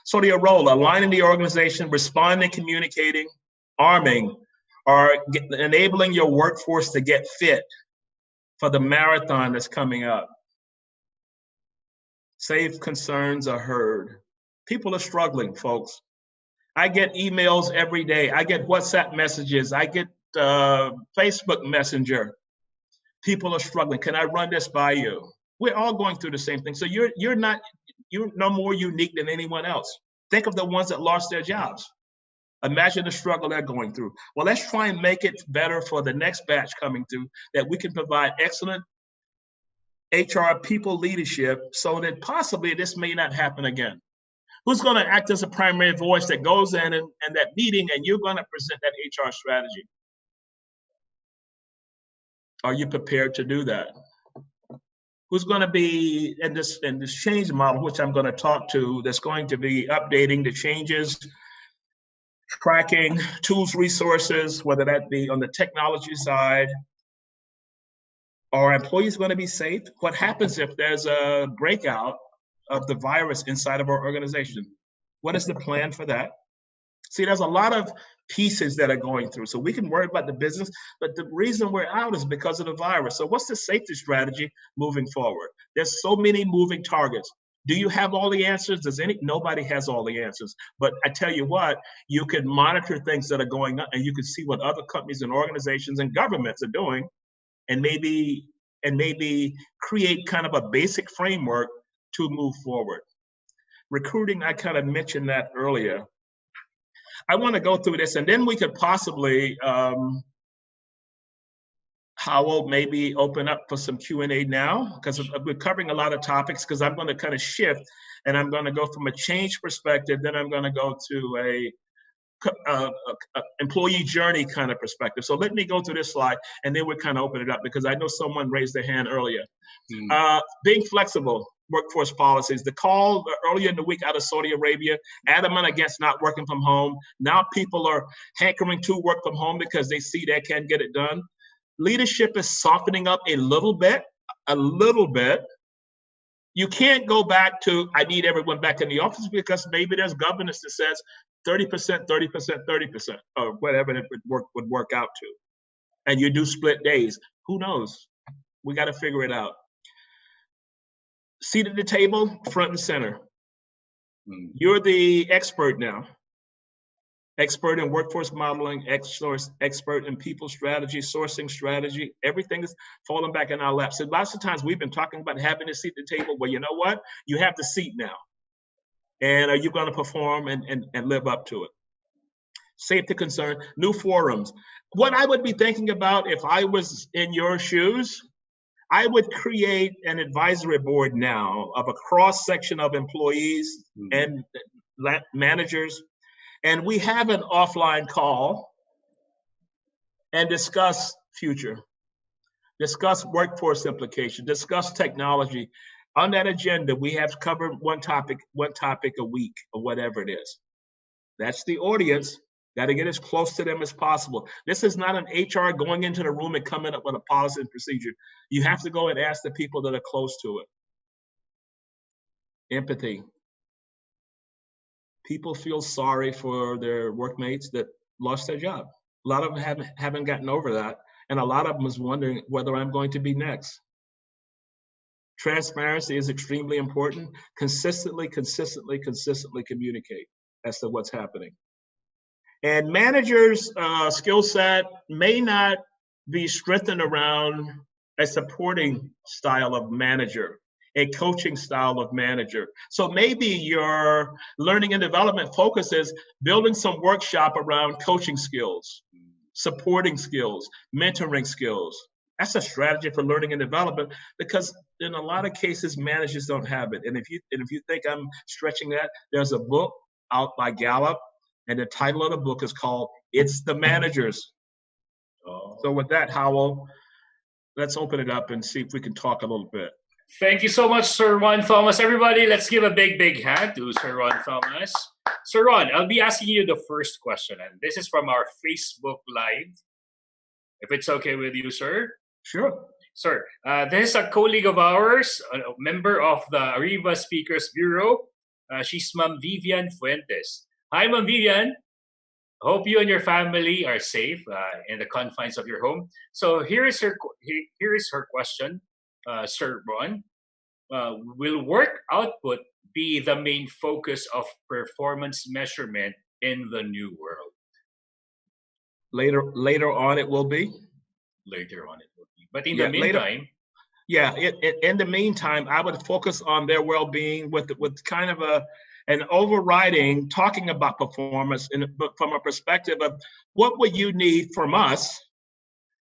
So your role, aligning the organization, responding, communicating, arming, or enabling your workforce to get fit for the marathon that's coming up. Safe concerns are heard. People are struggling, folks. I get emails every day. I get WhatsApp messages. I get Facebook Messenger. People are struggling. Can I run this by you? We're all going through the same thing. So you're no more unique than anyone else. Think of the ones that lost their jobs. Imagine the struggle they're going through. Well, let's try and make it better for the next batch coming through, that we can provide excellent HR people leadership so that possibly this may not happen again. Who's going to act as a primary voice that goes in and that meeting and you're going to present that HR strategy? Are you prepared to do that? Who's going to be in this change model, which I'm going to talk to, that's going to be updating the changes, tracking tools, resources, whether that be on the technology side? Are employees going to be safe? What happens if there's a breakout of the virus inside of our organization? What is the plan for that? See, there's a lot of pieces that are going through. So we can worry about the business, but the reason we're out is because of the virus. So what's the safety strategy moving forward? There's so many moving targets. Do you have all the answers? Nobody has all the answers. But I tell you what, you can monitor things that are going on, and you can see what other companies and organizations and governments are doing, and maybe create kind of a basic framework to move forward. Recruiting, I kind of mentioned that earlier. I want to go through this, and then we could possibly, Howell, maybe open up for some Q&A now, because we're covering a lot of topics, because I'm going to kind of shift, and I'm going to go from a change perspective, then I'm going to go to a employee journey kind of perspective. So let me go through this slide, and then we'll kind of open it up, because I know someone raised their hand earlier. Being flexible, workforce policies. The call earlier in the week out of Saudi Arabia, adamant against not working from home. Now people are hankering to work from home because they see they can't get it done. Leadership is softening up a little bit. You can't go back to, I need everyone back in the office, because maybe there's governance that says 30%, 30%, 30%, or whatever it would work out to. And you do split days. Who knows? We got to figure it out. Seat at the table, front and center. You're the expert now. Expert in workforce modeling, expert in people strategy, sourcing strategy. Everything is falling back in our laps. So lots of times we've been talking about having a seat at the table. Well, you know what? You have the seat now. And are you going to perform and live up to it? Safety concern, new forums. What I would be thinking about if I was in your shoes, I would create an advisory board now of a cross section of employees and managers, and we have an offline call and discuss future, discuss workforce implications, discuss technology. On that agenda, we have covered one topic a week, or whatever it is. That's the audience. Got to get as close to them as possible. This is not an HR going into the room and coming up with a policy and procedure. You have to go and ask the people that are close to it. Empathy. People feel sorry for their workmates that lost their job. A lot of them haven't gotten over that, and a lot of them is wondering whether I'm going to be next. Transparency is extremely important. Consistently communicate as to what's happening. And managers' skill set may not be strengthened around a supporting style of manager, a coaching style of manager. So maybe your learning and development focus is building some workshop around coaching skills, supporting skills, mentoring skills. That's a strategy for learning and development, because in a lot of cases, managers don't have it. And if you think I'm stretching that, there's a book out by Gallup, and the title of the book is called It's the Managers. So with that, Howell, let's open it up and see if we can talk a little bit. Thank you so much, Sir Ron Thomas. Everybody, let's give a big hand to Sir Ron Thomas. Sir Ron, I'll be asking you the first question, and this is from our Facebook Live. If it's okay with you, sir? Sure. Sir, this is a colleague of ours, a member of the Ariva Speakers Bureau. She's Ma'am Vivian Fuentes. Hi, Ma'am Vivian. Hope you and your family are safe in the confines of your home. So here is her question, Sir Ron. Will work output be the main focus of performance measurement in the new world? Later on, it will be. Later on, it will be. But in the meantime, in the meantime, I would focus on their well-being with kind of an overriding talking about performance, but from a perspective of what would you need from us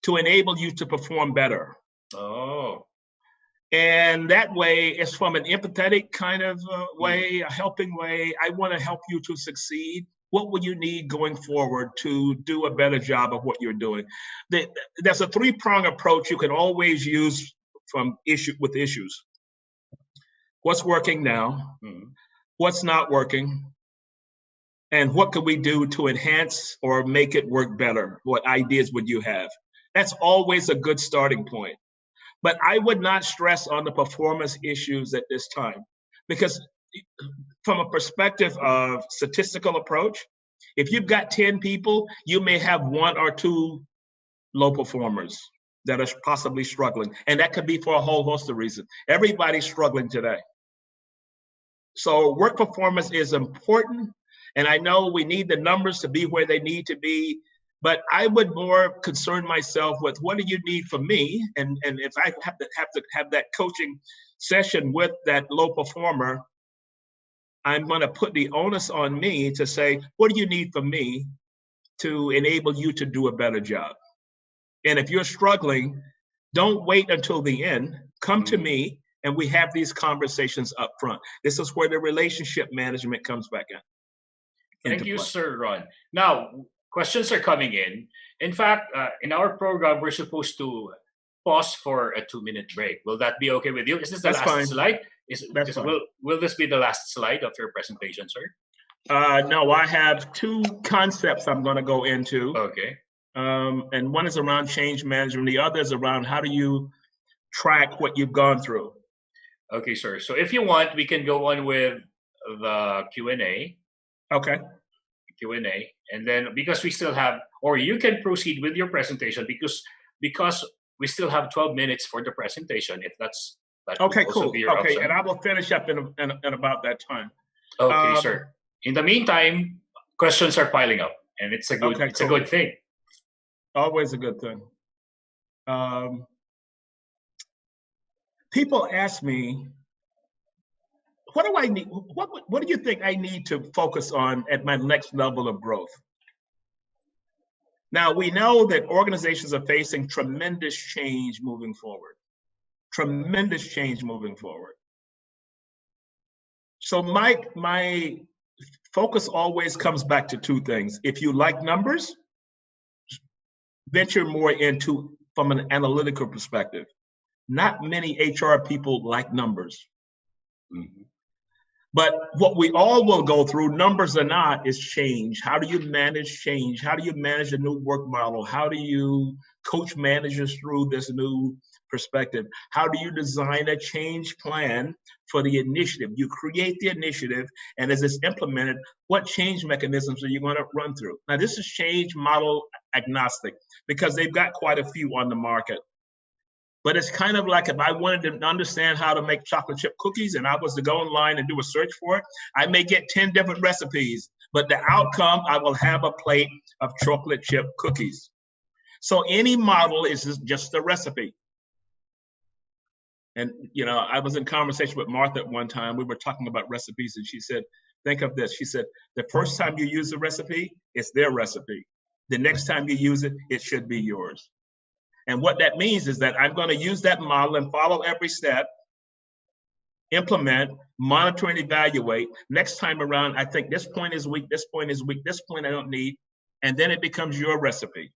to enable you to perform better. Oh. And that way, it's from an empathetic kind of way, a helping way. I want to help you to succeed. What will you need going forward to do a better job of what you're doing? There's a three-prong approach you can always use with issues. What's working now? What's not working? And what could we do to enhance or make it work better? What ideas would you have? That's always a good starting point. But I would not stress on the performance issues at this time, because from a perspective of statistical approach, if you've got 10 people, you may have one or two low performers that are possibly struggling. And that could be for a whole host of reasons. Everybody's struggling today. So work performance is important. And I know we need the numbers to be where they need to be. But I would more concern myself with what do you need from me? And if I have to have that coaching session with that low performer, I'm going to put the onus on me to say, what do you need from me to enable you to do a better job? And if you're struggling, don't wait until the end. Come to me and we have these conversations up front. This is where the relationship management comes back in. Thank you, Sir Ron. Now, questions are coming in. In fact, in our program, we're supposed to pause for a 2-minute break. Will that be okay with you? Is this the last slide? Will this be the last slide of your presentation, sir? No, I have two concepts I'm going to go into. Okay. And one is around change management. The other is around how do you track what you've gone through. Okay, sir. So if you want, we can go on with the Q&A. Okay. Q&A, and then because we still have, or you can proceed with your presentation because we still have 12 minutes for the presentation. If that's okay, cool. Okay, option. And I will finish up in about that time. Okay, sir. In the meantime, questions are piling up, and it's a good a good thing. Always a good thing. People ask me, what do I need? What do you think I need to focus on at my next level of growth? Now, we know that organizations are facing tremendous change moving forward. Tremendous change moving forward. So my focus always comes back to two things. If you like numbers, venture more into from an analytical perspective. Not many HR people like numbers. But what we all will go through, numbers or not, is change. How do you manage change? How do you manage a new work model? How do you coach managers through this new perspective? How do you design a change plan for the initiative? You create the initiative, and as it's implemented, what change mechanisms are you going to run through? Now, this is change model agnostic because they've got quite a few on the market. But it's kind of like if I wanted to understand how to make chocolate chip cookies and I was to go online and do a search for it, I may get 10 different recipes, but the outcome, I will have a plate of chocolate chip cookies. So any model is just a recipe. And, you know, I was in conversation with Martha at one time. We were talking about recipes and she said, think of this. She said, the first time you use a recipe, it's their recipe. The next time you use it, it should be yours. And what that means is that I'm going to use that model and follow every step, implement, monitor, and evaluate. Next time around, I think this point is weak, this point is weak, this point I don't need, and then it becomes your recipe.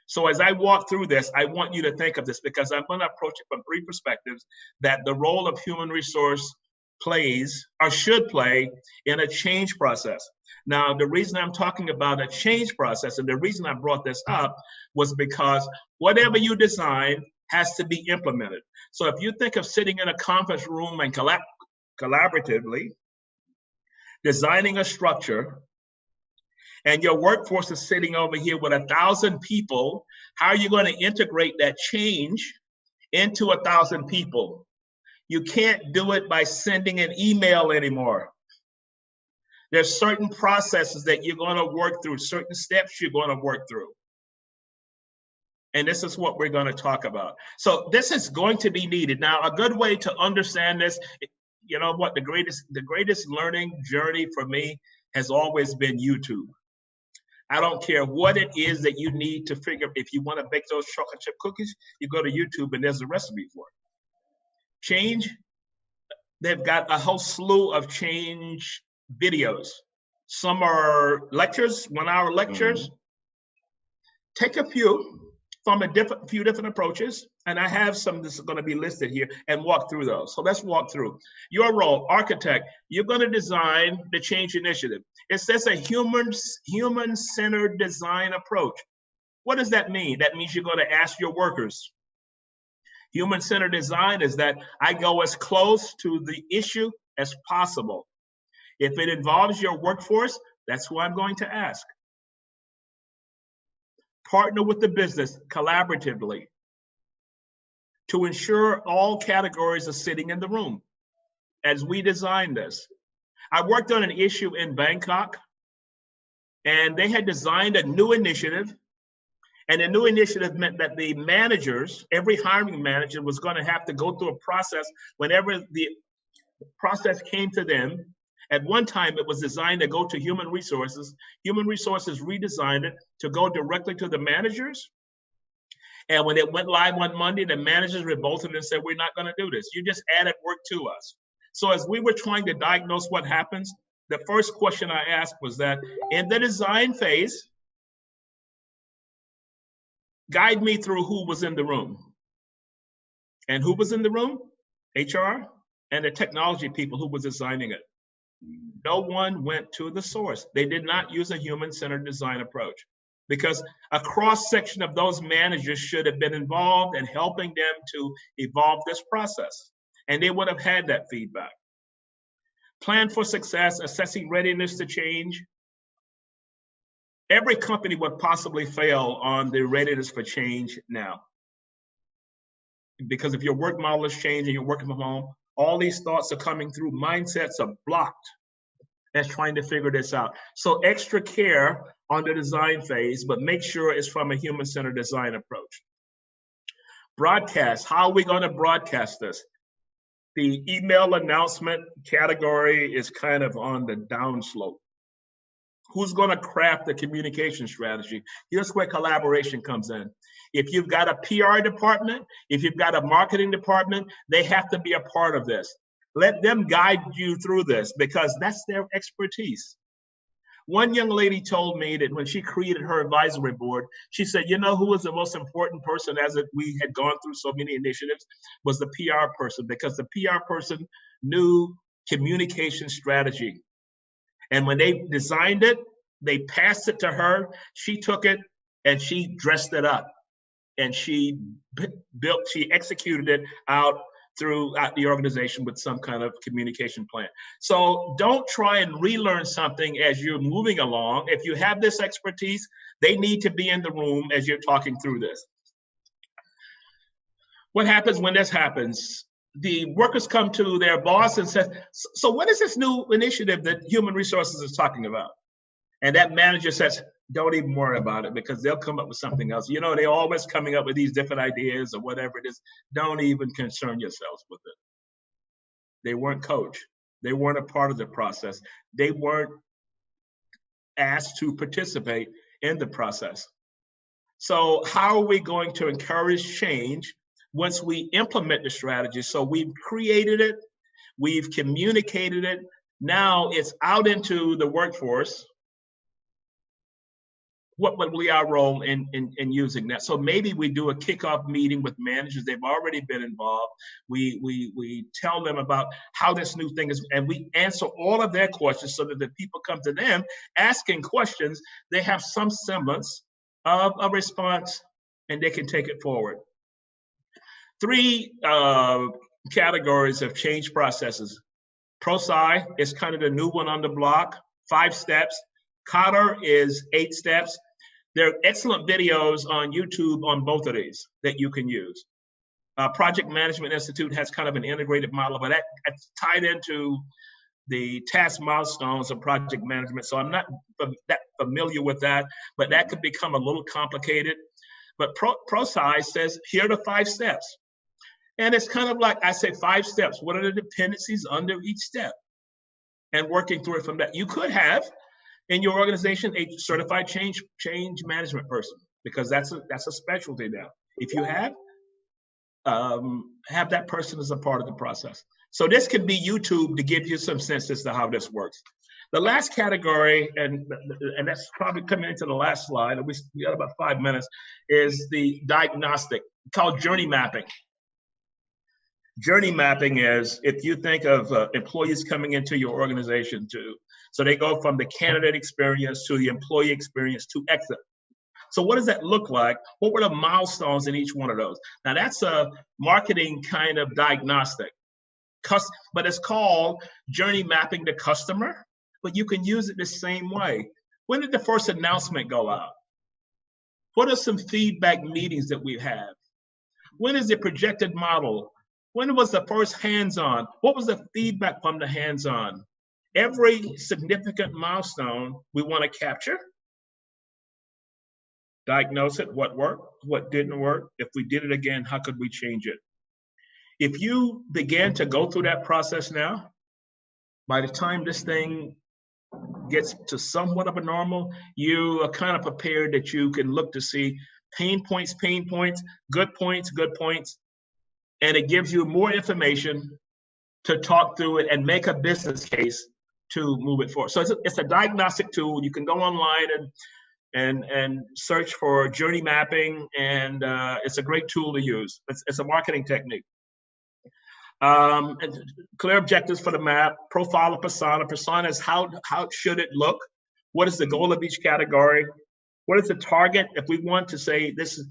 So as I walk through this, I want you to think of this because I'm going to approach it from three perspectives that the role of human resource plays or should play in a change process. Now, the reason I'm talking about a change process and the reason I brought this up was because whatever you design has to be implemented. So if you think of sitting in a conference room and collaboratively, designing a structure, and your workforce is sitting over here with 1,000 people, how are you going to integrate that change into 1,000 people? You can't do it by sending an email anymore. There's certain processes that you're going to work through, certain steps you're going to work through. And this is what we're going to talk about. So this is going to be needed. Now, a good way to understand this, you know what, the greatest learning journey for me has always been YouTube. I don't care what it is that you need to figure. If you want to bake those chocolate chip cookies, you go to YouTube and there's a recipe for it. Change, they've got a whole slew of change videos. Some are lectures, 1-hour lectures. Mm-hmm. Take a few from a few different approaches, and I have some that's going to be listed here, and walk through those. So let's walk through. Your role, architect, you're going to design the change initiative. It says a human-centered design approach. What does that mean? That means you're going to ask your workers. Human-centered design is that I go as close to the issue as possible. If it involves your workforce, that's who I'm going to ask. Partner with the business collaboratively to ensure all categories are sitting in the room as we design this. I worked on an issue in Bangkok, and they had designed a new initiative. And the new initiative meant that the managers, every hiring manager was going to have to go through a process whenever the process came to them. At one time, it was designed to go to human resources. Human resources redesigned it to go directly to the managers. And when it went live on Monday, the managers revolted and said, we're not going to do this. You just added work to us. So as we were trying to diagnose what happens, the first question I asked was that in the design phase, guide me through who was in the room. And who was in the room? HR and the technology people who was designing it. No one went to the source. They did not use a human-centered design approach because a cross-section of those managers should have been involved in helping them to evolve this process. And they would have had that feedback. Plan for success, assessing readiness to change. Every company would possibly fail on the readiness for change now. Because if your work model is changing, you're working from home, all these thoughts are coming through. Mindsets are blocked as trying to figure this out. So extra care on the design phase, but make sure it's from a human-centered design approach. Broadcast, how are we going to broadcast this? The email announcement category is kind of on the downslope. Who's going to craft the communication strategy? Here's where collaboration comes in. If you've got a PR department, if you've got a marketing department, they have to be a part of this. Let them guide you through this because that's their expertise. One young lady told me that when she created her advisory board, she said, you know who was the most important person as we had gone through so many initiatives was the PR person, because the PR person knew communication strategy. And when they designed it, they passed it to her. She took it and she dressed it up. And she executed it out throughout the organization with some kind of communication plan. So don't try and relearn something as you're moving along. If you have this expertise, they need to be in the room as you're talking through this. What happens when this happens? The workers come to their boss and say, so what is this new initiative that human resources is talking about? And that manager says, don't even worry about it because they'll come up with something else. You know, they're always coming up with these different ideas or whatever it is. Don't even concern yourselves with it. They weren't coached. They weren't a part of the process. They weren't asked to participate in the process. So how are we going to encourage change once we implement the strategy? So we've created it, we've communicated it, now it's out into the workforce. What would be our role in using that? So maybe we do a kickoff meeting with managers. They've already been involved. We tell them about how this new thing is, and we answer all of their questions so that the people come to them asking questions. They have some semblance of a response, and they can take it forward. 3 categories of change processes. ProSci is kind of the new one on the block, 5 steps. Cotter is 8 steps. There are excellent videos on YouTube on both of these that you can use. Project Management Institute has kind of an integrated model, but that's tied into the task milestones of project management. So I'm not that familiar with that, but that could become a little complicated. But ProSci says, here are the 5 steps. And it's kind of like, I say 5 steps. What are the dependencies under each step? And working through it from that. You could have in your organization a certified change management person, because that's a specialty now. If you have that person as a part of the process. So this could be YouTube to give you some sense as to how this works. The last category, and that's probably coming into the last slide, we got about 5 minutes, is the diagnostic, called journey mapping. Journey mapping is, if you think of employees coming into your organization so they go from the candidate experience to the employee experience to exit. So what does that look like? What were the milestones in each one of those? Now that's a marketing kind of diagnostic, but it's called journey mapping the customer, but you can use it the same way. When did the first announcement go out? What are some feedback meetings that we have? When is the projected model? When was the first hands-on? What was the feedback from the hands-on? Every significant milestone we want to capture, diagnose it, what worked, what didn't work. If we did it again, how could we change it? If you begin to go through that process now, by the time this thing gets to somewhat of a normal, you are kind of prepared that you can look to see pain points, good points, and it gives you more information to talk through it and make a business case to move it forward. So it's a diagnostic tool. You can go online and search for journey mapping, and it's a great tool to use. It's a marketing technique. And clear objectives for the map, profile of persona. Persona is how should it look? What is the goal of each category? What is the target? If we want to say this is,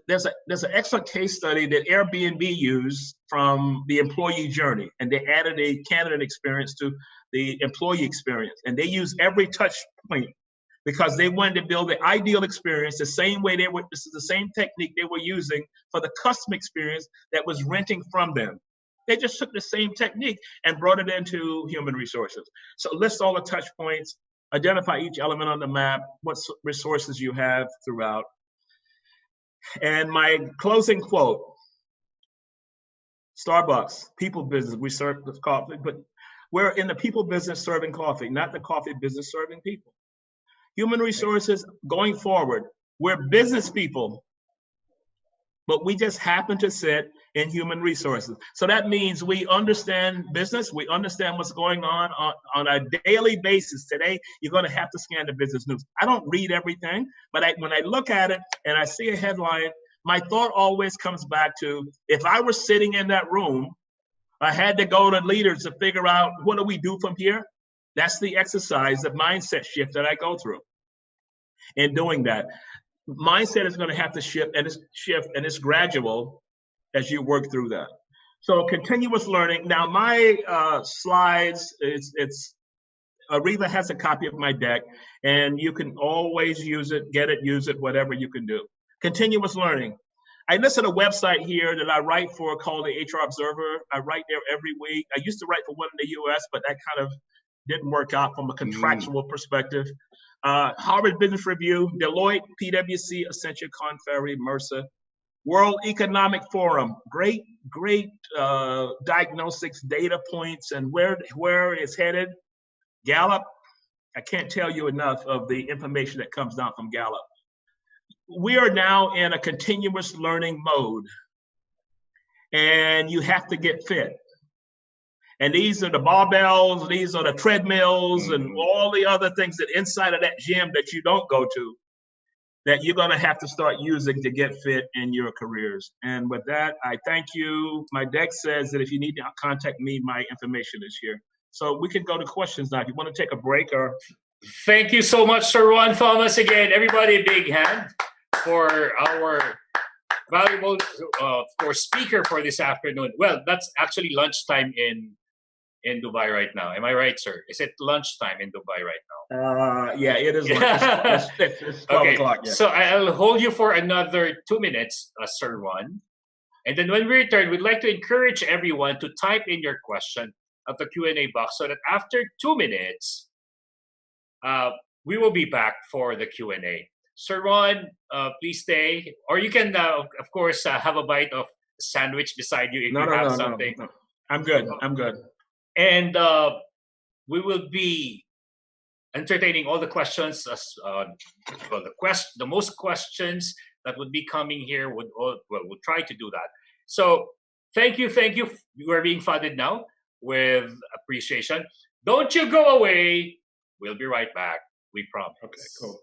there's an excellent case study that Airbnb used from the employee journey, and they added a candidate experience to the employee experience, and they use every touch point because they wanted to build the ideal experience the same way this is the same technique they were using for the customer experience that was renting from them. They just took the same technique and brought it into human resources. So list all the touch points, identify each element on the map, what resources you have throughout. And my closing quote, Starbucks, people business, we serve the coffee, but we're in the people business serving coffee, not the coffee business serving people. Human resources going forward, we're business people, but we just happen to sit in human resources. So that means we understand business, we understand what's going on a daily basis. Today, you're going to have to scan the business news. I don't read everything, but when I look at it and I see a headline, my thought always comes back to, if I were sitting in that room, I had to go to leaders to figure out, what do we do from here? That's the exercise, the mindset shift that I go through. In doing that, mindset is going to have to shift, and it's gradual as you work through that. So continuous learning. Now my slides, it's Ariva has a copy of my deck, and you can always use it, get it, use it, whatever you can do. Continuous learning. I listed a website here that I write for called the HR Observer. I write there every week. I used to write for one in the US, but that kind of didn't work out from a contractual perspective. Harvard Business Review, Deloitte, PwC, Accenture, Korn Ferry, Mercer, World Economic Forum, great diagnostics, data points, and where it's headed. Gallup, I can't tell you enough of the information that comes down from Gallup. We are now in a continuous learning mode, and you have to get fit. And these are the barbells, these are the treadmills, and all the other things that inside of that gym that you don't go to, that you're going to have to start using to get fit in your careers. And with that, I thank you. My deck says that if you need to contact me, my information is here. So we can go to questions now. If you want to take a break or... Thank you so much, Sir Juan Thomas. Again, everybody, a big hand for our valuable speaker for this afternoon. Well, that's actually lunchtime in in Dubai right now. Am I right, sir? Is it lunchtime in Dubai right now? Yeah, it is lunch. It's 12 Okay, o'clock. Yeah. so I'll hold you for another 2 minutes, Sir Ron. And then when we return, we'd like to encourage everyone to type in your question at the Q&A box so that after 2 minutes, we will be back for the Q&A. Sir Ron, please stay. Or you can, of course, have a bite of sandwich beside you if you have something. No. I'm good. I'm good. And we will be entertaining all the questions. The most questions that would be coming here we'll try to do that. So thank you. You are being funded now with appreciation. Don't you go away. We'll be right back. We promise. Okay, cool.